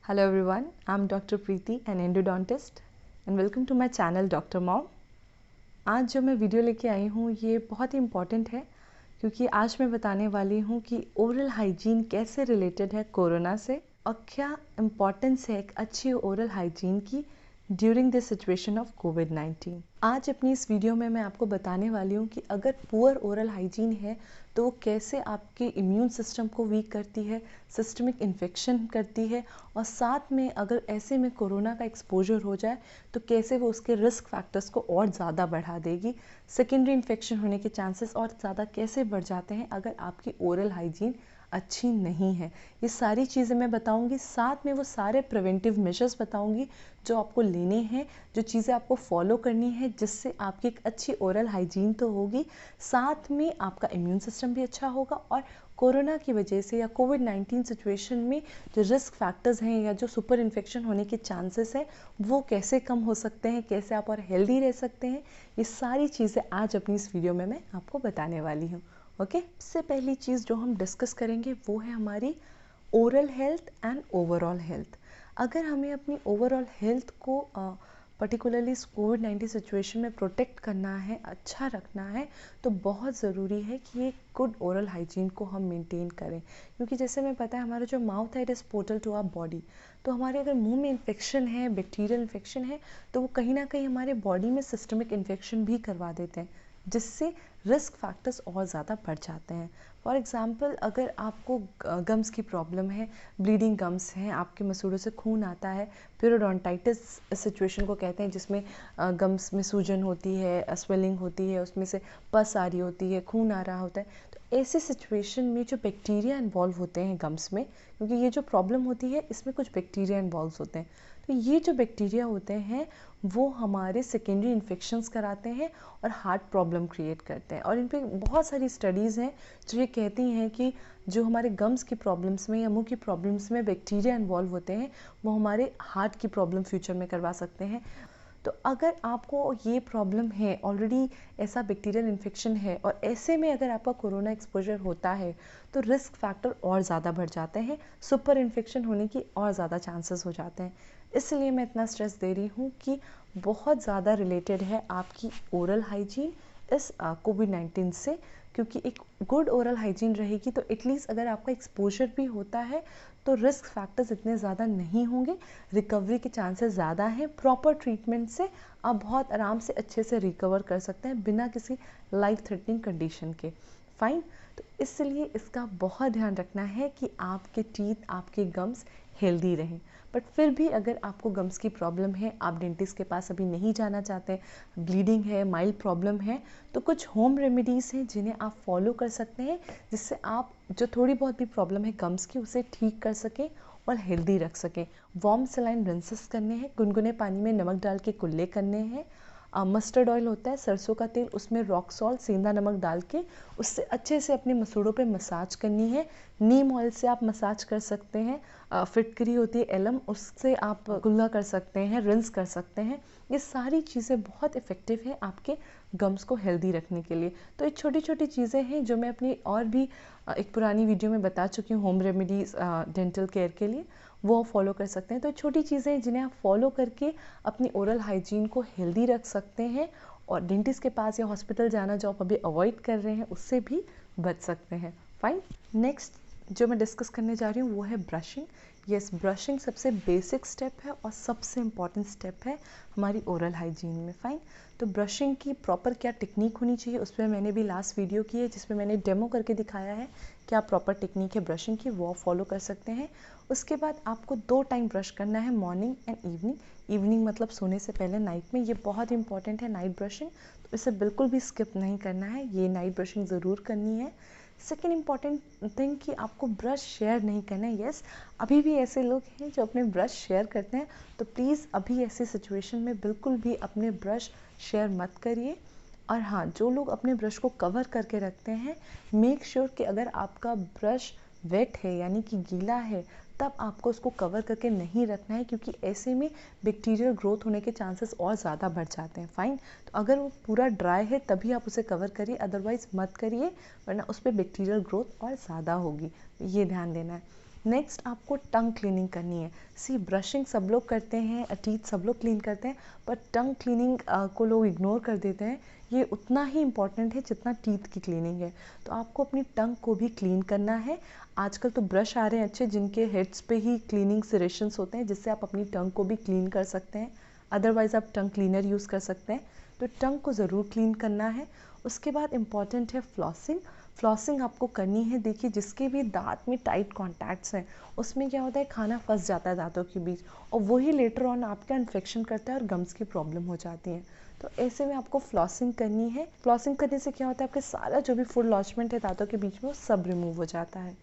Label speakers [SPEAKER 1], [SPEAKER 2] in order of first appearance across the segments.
[SPEAKER 1] Hello everyone, I'm Dr. Preeti, an endodontist, and welcome to my channel Dr. Mom. आज जो मैं video लेके आई हूँ ये बहुत ही इम्पॉर्टेंट है क्योंकि आज मैं बताने वाली हूँ कि ओरल हाइजीन कैसे रिलेटेड है कोरोना से और क्या इम्पॉर्टेंस है एक अच्छी ओरल हाइजीन की ड्यूरिंग दिस सिचुएशन ऑफ कोविड-19। आज अपनी इस वीडियो में मैं आपको बताने वाली हूँ कि अगर पुअर ओरल हाइजीन है तो वो कैसे आपके इम्यून सिस्टम को वीक करती है, सिस्टमिक इन्फेक्शन करती है और साथ में अगर ऐसे में कोरोना का एक्सपोजर हो जाए तो कैसे वो उसके रिस्क फैक्टर्स को और ज़्यादा बढ़ा देगी, सेकेंडरी इन्फेक्शन होने के चांसेस और ज़्यादा कैसे बढ़ जाते हैं अगर आपकी ओरल हाइजीन अच्छी नहीं है। ये सारी चीज़ें मैं बताऊंगी, साथ में वो सारे प्रिवेंटिव मेजर्स बताऊंगी जो आपको लेने हैं, जो चीज़ें आपको फॉलो करनी है जिससे आपकी एक अच्छी ओरल हाइजीन तो होगी, साथ में आपका इम्यून सिस्टम भी अच्छा होगा और कोरोना की वजह से या कोविड-19 सिचुएशन में जो रिस्क फैक्टर्स हैं या जो सुपर इन्फेक्शन होने के चांसेस हैं वो कैसे कम हो सकते हैं, कैसे आप और हेल्दी रह सकते हैं, ये सारी चीज़ें आज अपनी इस वीडियो में मैं आपको बताने वाली हूँ। ओके, सबसे पहली चीज़ जो हम डिस्कस करेंगे वो है हमारी oral health and overall health. अगर हमें अपनी ओवरऑल हेल्थ को पर्टिकुलरली कोविड-19 सिचुएशन में प्रोटेक्ट करना है, अच्छा रखना है, तो बहुत ज़रूरी है कि एक गुड ओरल हाइजीन को हम मेंटेन करें क्योंकि जैसे हमें पता है हमारा जो माउथ है it is portal to our body. तो हमारे अगर मुंह में इन्फेक्शन है, बैक्टीरियल इन्फेक्शन है, तो वो कहीं ना कहीं हमारे बॉडी में सिस्टमिक इन्फेक्शन भी करवा देते हैं जिससे रिस्क फैक्टर्स और ज़्यादा बढ़ जाते हैं। फॉर एग्ज़ाम्पल अगर आपको गम्स की प्रॉब्लम है, ब्लीडिंग गम्स हैं, आपके मसूड़ों से खून आता है, पेरियोडोंटाइटिस सिचुएशन को कहते हैं जिसमें गम्स में सूजन होती है, स्वेलिंग होती है, उसमें से पस आ रही होती है, खून आ रहा होता है, तो ऐसे सिचुएशन में जो बैक्टीरिया इन्वॉल्व होते हैं गम्स में, क्योंकि ये जो प्रॉब्लम होती है इसमें कुछ बैक्टीरिया इन्वॉल्व होते हैं, तो ये जो बैक्टीरिया होते हैं वो हमारे सेकेंडरी इन्फेक्शंस कराते हैं और हार्ट प्रॉब्लम क्रिएट करते हैं। और इन पे बहुत सारी स्टडीज़ हैं जो ये कहती हैं कि जो हमारे गम्स की प्रॉब्लम्स में या मुंह की प्रॉब्लम्स में बैक्टीरिया इन्वॉल्व होते हैं वो हमारे हार्ट की प्रॉब्लम फ्यूचर में करवा सकते हैं। तो अगर आपको ये प्रॉब्लम है, ऑलरेडी ऐसा बैक्टीरियल इन्फेक्शन है और ऐसे में अगर आपका कोरोना एक्सपोजर होता है तो रिस्क फैक्टर और ज़्यादा बढ़ जाते हैं, सुपर इन्फेक्शन होने की और ज़्यादा चांसेस हो जाते हैं। इसलिए मैं इतना स्ट्रेस दे रही हूँ कि बहुत ज़्यादा रिलेटेड है आपकी ओरल हाइजीन इस कोविड-19 से, क्योंकि एक गुड ओरल हाइजीन रहेगी तो एटलीस्ट अगर आपका एक्सपोजर भी होता है तो रिस्क फैक्टर्स इतने ज़्यादा नहीं होंगे, रिकवरी के चांसेस ज़्यादा हैं, प्रॉपर ट्रीटमेंट से आप बहुत आराम से अच्छे से रिकवर कर सकते हैं बिना किसी लाइफ थ्रेटनिंग कंडीशन के। फाइन, तो इसलिए इसका बहुत ध्यान रखना है कि आपके टीथ, आपके गम्स हेल्दी रहें। बट फिर भी अगर आपको गम्स की प्रॉब्लम है, आप डेंटिस्ट के पास अभी नहीं जाना चाहते, ब्लीडिंग है, माइल्ड प्रॉब्लम है, तो कुछ होम रेमेडीज़ हैं जिन्हें आप फॉलो कर सकते हैं जिससे आप जो थोड़ी बहुत भी प्रॉब्लम है गम्स की उसे ठीक कर सकें और हेल्दी रख सकें। वार्म सलाइन रिंसेस करने हैं, गुनगुने पानी में नमक डाल के कुल्ले करने हैं। मस्टर्ड ऑयल होता है, सरसों का तेल, उसमें रॉक सॉल्ट, सेंधा नमक डाल के उससे अच्छे से अपने मसूड़ों पे मसाज करनी है। नीम ऑयल से आप मसाज कर सकते हैं, फिटकरी होती है एलम, उससे आप कुल्ला कर सकते हैं, रिंस कर सकते हैं। ये सारी चीज़ें बहुत इफ़ेक्टिव हैं आपके गम्स को हेल्दी रखने के लिए। तो ये छोटी छोटी चीज़ें हैं जो मैं अपनी और भी एक पुरानी वीडियो में बता चुकी हूँ होम रेमेडीज़ डेंटल केयर के लिए, वो आप फॉलो कर सकते हैं। तो छोटी चीज़ें हैं जिन्हें आप फॉलो करके अपनी ओरल हाइजीन को हेल्दी रख सकते हैं और डेंटिस्ट के पास या हॉस्पिटल जाना जो आप अभी अवॉइड कर रहे हैं उससे भी बच सकते हैं। फाइन, नेक्स्ट जो मैं डिस्कस करने जा रही हूँ वो है ब्रशिंग। यस, ब्रशिंग सबसे बेसिक स्टेप है और सबसे इम्पॉर्टेंट स्टेप है हमारी ओरल हाइजीन में। फाइन, तो ब्रशिंग की प्रॉपर क्या टेक्निक होनी चाहिए उस पर मैंने भी लास्ट वीडियो की है जिसमें मैंने डेमो करके दिखाया है क्या प्रॉपर टेक्निक है ब्रशिंग की, वो फॉलो कर सकते हैं। उसके बाद आपको 2 टाइम ब्रश करना है, मॉर्निंग एंड इवनिंग। इवनिंग मतलब सोने से पहले, नाइट में, ये बहुत इंपॉर्टेंट है नाइट ब्रशिंग, तो इसे बिल्कुल भी स्किप नहीं करना है, ये नाइट ब्रशिंग ज़रूर करनी है। सेकेंड इम्पॉर्टेंट थिंग कि आपको ब्रश शेयर नहीं करना है। यस, अभी भी ऐसे लोग हैं जो अपने ब्रश शेयर करते हैं, तो प्लीज़ अभी ऐसी सिचुएशन में बिल्कुल भी अपने ब्रश शेयर मत करिए। और हाँ, जो लोग अपने ब्रश को कवर करके रखते हैं, मेक श्योर कि अगर आपका ब्रश वेट है यानी कि गीला है तब आपको उसको कवर करके नहीं रखना है, क्योंकि ऐसे में बैक्टीरियल ग्रोथ होने के चांसेस और ज़्यादा बढ़ जाते हैं। फाइन, तो अगर वो पूरा ड्राई है तभी आप उसे कवर करिए, अदरवाइज़ मत करिए, वरना उस पर बैक्टीरियल ग्रोथ और ज़्यादा होगी, ये ध्यान देना है। नेक्स्ट आपको टंग क्लीनिंग करनी है। सी ब्रशिंग सब लोग करते हैं, टीथ सब लोग क्लीन करते हैं, पर टंग क्लीनिंग को लोग इग्नोर कर देते हैं। ये उतना ही इम्पॉर्टेंट है जितना टीथ की क्लीनिंग है। तो आपको अपनी टंग को भी क्लीन करना है। आजकल तो ब्रश आ रहे हैं अच्छे, जिनके हेड्स पे ही क्लीनिंग सेरेशंस होते हैं, जिससे आप अपनी टंग को भी क्लीन कर सकते हैं। अदरवाइज़ आप टंग क्लीनर यूज़ कर सकते हैं। तो टंग को ज़रूर क्लीन करना है। उसके बाद इम्पॉर्टेंट है फ्लॉसिंग। फ्लॉसिंग आपको करनी है। देखिए, जिसके भी दांत में टाइट कॉन्टैक्ट्स हैं, उसमें क्या होता है, खाना फंस जाता है दांतों के बीच, और वही लेटर ऑन आपका इन्फेक्शन करता है और गम्स की प्रॉब्लम हो जाती है। तो ऐसे में आपको फ्लॉसिंग करनी है। फ्लॉसिंग करने से क्या होता है, आपके सारा जो भी फूड लॉजमेंट है दांतों के बीच में, वो सब रिमूव हो जाता है।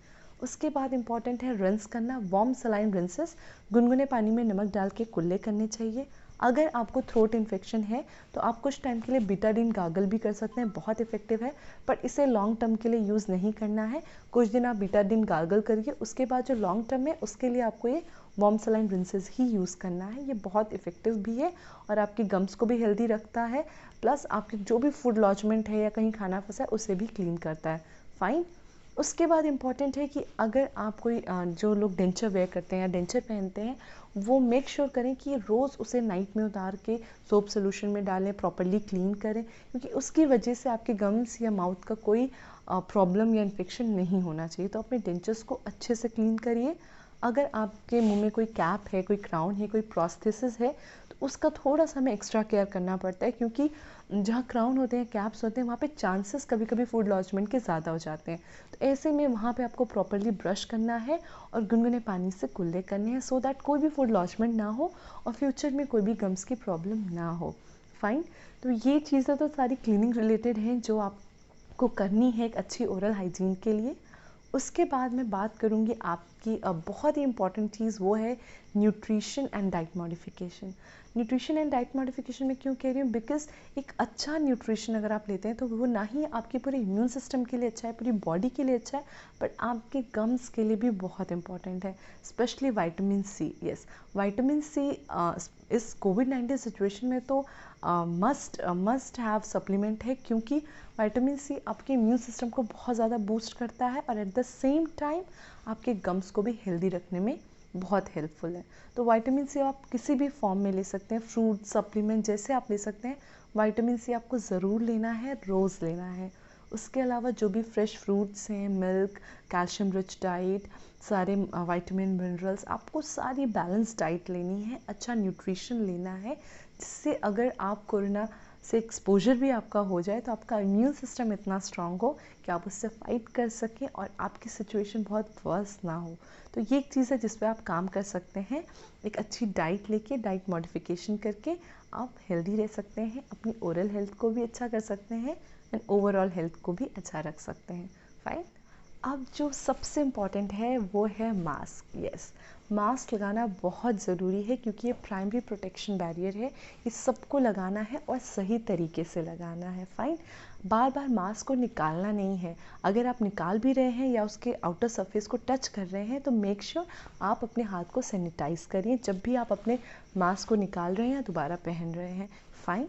[SPEAKER 1] उसके बाद इंपॉर्टेंट है रिंस करना। वार्म सलाइन रिंसेस, गुनगुने पानी में नमक डाल के कुल्ले करने चाहिए। अगर आपको थ्रोट इन्फेक्शन है तो आप कुछ टाइम के लिए बीटाडीन गार्गल भी कर सकते हैं, बहुत इफेक्टिव है, पर इसे लॉन्ग टर्म के लिए यूज़ नहीं करना है। कुछ दिन आप बीटाडीन गार्गल करिए, उसके बाद जो लॉन्ग टर्म है उसके लिए आपको ये वार्म सलाइन रिंसेस ही यूज़ करना है। ये बहुत इफेक्टिव भी है और आपकी गम्स को भी हेल्दी रखता है, प्लस आपके जो भी फूड लॉजमेंट है या कहीं खाना फंसा है उसे भी क्लीन करता है। फाइन। उसके बाद इम्पॉर्टेंट है कि अगर आप कोई जो लोग डेंचर वेयर करते हैं या डेंचर पहनते हैं, वो मेक श्योर करें कि रोज़ उसे नाइट में उतार के सोप सोल्यूशन में डालें, प्रॉपरली क्लीन करें, क्योंकि उसकी वजह से आपके गम्स या माउथ का कोई प्रॉब्लम या इन्फेक्शन नहीं होना चाहिए। तो अपने डेंचर्स को अच्छे से क्लीन करिए। अगर आपके मुंह में कोई कैप है, कोई क्राउन है, कोई प्रोस्थेसिस है, तो उसका थोड़ा सा हमें एक्स्ट्रा केयर करना पड़ता है, क्योंकि जहाँ क्राउन होते हैं, कैप्स होते हैं, वहाँ पे चांसेस कभी कभी फूड लॉजमेंट के ज़्यादा हो जाते हैं। तो ऐसे में वहाँ पे आपको प्रॉपरली ब्रश करना है और गुनगुने पानी से कुल्ले करने हैं, सो दैट कोई भी फूड लॉजमेंट ना हो और फ्यूचर में कोई भी गम्स की प्रॉब्लम ना हो। फाइन। तो ये चीज़ें तो सारी क्लीनिंग रिलेटेड हैं जो आपको करनी है एक अच्छी ओरल हाइजीन के लिए। उसके बाद मैं बात करूँगी आपकी बहुत ही इम्पॉर्टेंट चीज़, वो है nutrition and diet modification. Nutrition and diet modification में क्यों कह रही हूँ, बिकॉज एक अच्छा न्यूट्रिशन अगर आप लेते हैं तो वो ना ही आपके पूरे इम्यून सिस्टम के लिए अच्छा है, पूरी बॉडी के लिए अच्छा है, बट आपके गम्स के लिए भी बहुत इंपॉर्टेंट है। Specially vitamin C. Yes, vitamin C इस कोविड-19 सिचुएशन में तो मस्ट हैव सप्लीमेंट है, क्योंकि विटामिन सी आपके इम्यून सिस्टम को बहुत ज़्यादा बूस्ट करता है और एट द सेम टाइम आपके गम्स को भी हेल्दी रखने में बहुत हेल्पफुल है। तो विटामिन सी आप किसी भी फॉर्म में ले सकते हैं, फ्रूट सप्लीमेंट जैसे आप ले सकते हैं। विटामिन सी आपको ज़रूर लेना है, रोज़ लेना है। उसके अलावा जो भी फ्रेश फ्रूट्स हैं, मिल्क, कैल्शियम रिच डाइट, सारे विटामिन मिनरल्स, आपको सारी बैलेंस डाइट लेनी है, अच्छा न्यूट्रिशन लेना है, जिससे अगर आप कोरोना से एक्सपोजर भी आपका हो जाए तो आपका इम्यून सिस्टम इतना स्ट्रांग हो कि आप उससे फाइट कर सकें और आपकी सिचुएशन बहुत वर्स ना हो। तो ये एक चीज़ है जिस पे आप काम कर सकते हैं। एक अच्छी डाइट लेके, डाइट मॉडिफिकेशन करके आप हेल्दी रह सकते हैं, अपनी ओरल हेल्थ को भी अच्छा कर सकते हैं एंड ओवरऑल हेल्थ को भी अच्छा रख सकते हैं। फाइन। अब जो सबसे इम्पॉर्टेंट है वो है मास्क। यस, मास्क लगाना बहुत ज़रूरी है, क्योंकि ये प्राइमरी प्रोटेक्शन बैरियर है। ये सबको लगाना है और सही तरीके से लगाना है। फाइन। बार बार मास्क को निकालना नहीं है। अगर आप निकाल भी रहे हैं या उसके आउटर सरफेस को टच कर रहे हैं तो मेक श्योर आप अपने हाथ को सैनिटाइज करिए जब भी आप अपने मास्क को निकाल रहे हैं या दोबारा पहन रहे हैं। फाइन।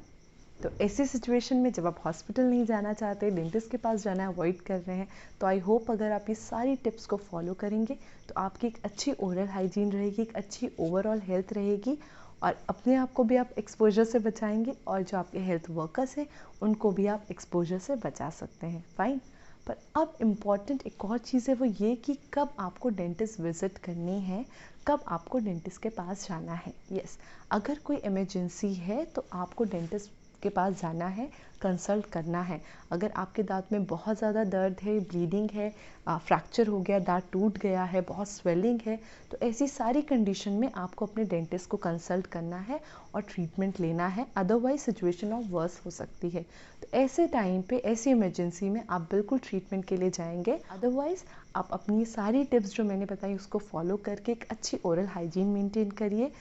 [SPEAKER 1] तो ऐसी सिचुएशन में जब आप हॉस्पिटल नहीं जाना चाहते, डेंटिस्ट के पास जाना अवॉइड कर रहे हैं, तो आई होप अगर आप ये सारी टिप्स को फॉलो करेंगे तो आपकी एक अच्छी ओरल हाइजीन रहेगी, एक अच्छी ओवरऑल हेल्थ रहेगी, और अपने आप को भी आप एक्सपोजर से बचाएंगे और जो आपके हेल्थ वर्कर्स हैं उनको भी आप एक्सपोजर से बचा सकते हैं। फाइन। पर अब इम्पॉर्टेंट एक और चीज़ है, वो ये कि कब आपको डेंटिस्ट विजिट करनी है, कब आपको डेंटिस्ट के पास जाना है। यस, अगर कोई इमरजेंसी है तो आपको डेंटिस्ट के पास जाना है, कंसल्ट करना है। अगर आपके दांत में बहुत ज़्यादा दर्द है, ब्लीडिंग है, फ्रैक्चर हो गया, दांत टूट गया है, बहुत स्वेलिंग है, तो ऐसी सारी कंडीशन में आपको अपने डेंटिस्ट को कंसल्ट करना है और ट्रीटमेंट लेना है, अदरवाइज सिचुएशन और वर्स हो सकती है। तो ऐसे टाइम पे, ऐसी इमरजेंसी में आप बिल्कुल ट्रीटमेंट के लिए जाएंगे। अदरवाइज आप अपनी सारी टिप्स जो मैंने बताई उसको फॉलो करके एक अच्छी ओरल हाइजीन मेंटेन करिए,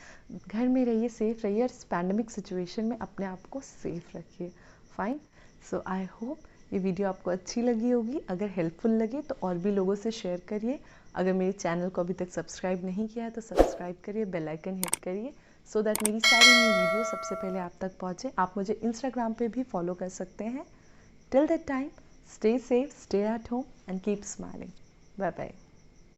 [SPEAKER 1] घर में रहिए, सेफ रहिए, और इस पैंडमिक सिचुएशन में अपने आप को सेफ रखिए। फाइन। सो आई होप ये वीडियो आपको अच्छी लगी होगी। अगर हेल्पफुल लगे तो और भी लोगों से शेयर करिए। अगर मेरे चैनल को अभी तक सब्सक्राइब नहीं किया है तो सब्सक्राइब करिए, बेल आइकन हिट करिए, सो दैट मेरी सारी न्यू वीडियो सबसे पहले आप तक पहुँचे। आप मुझे इंस्टाग्राम पे भी फॉलो कर सकते हैं। Till that time, stay safe, stay at home and keep smiling. Bye bye.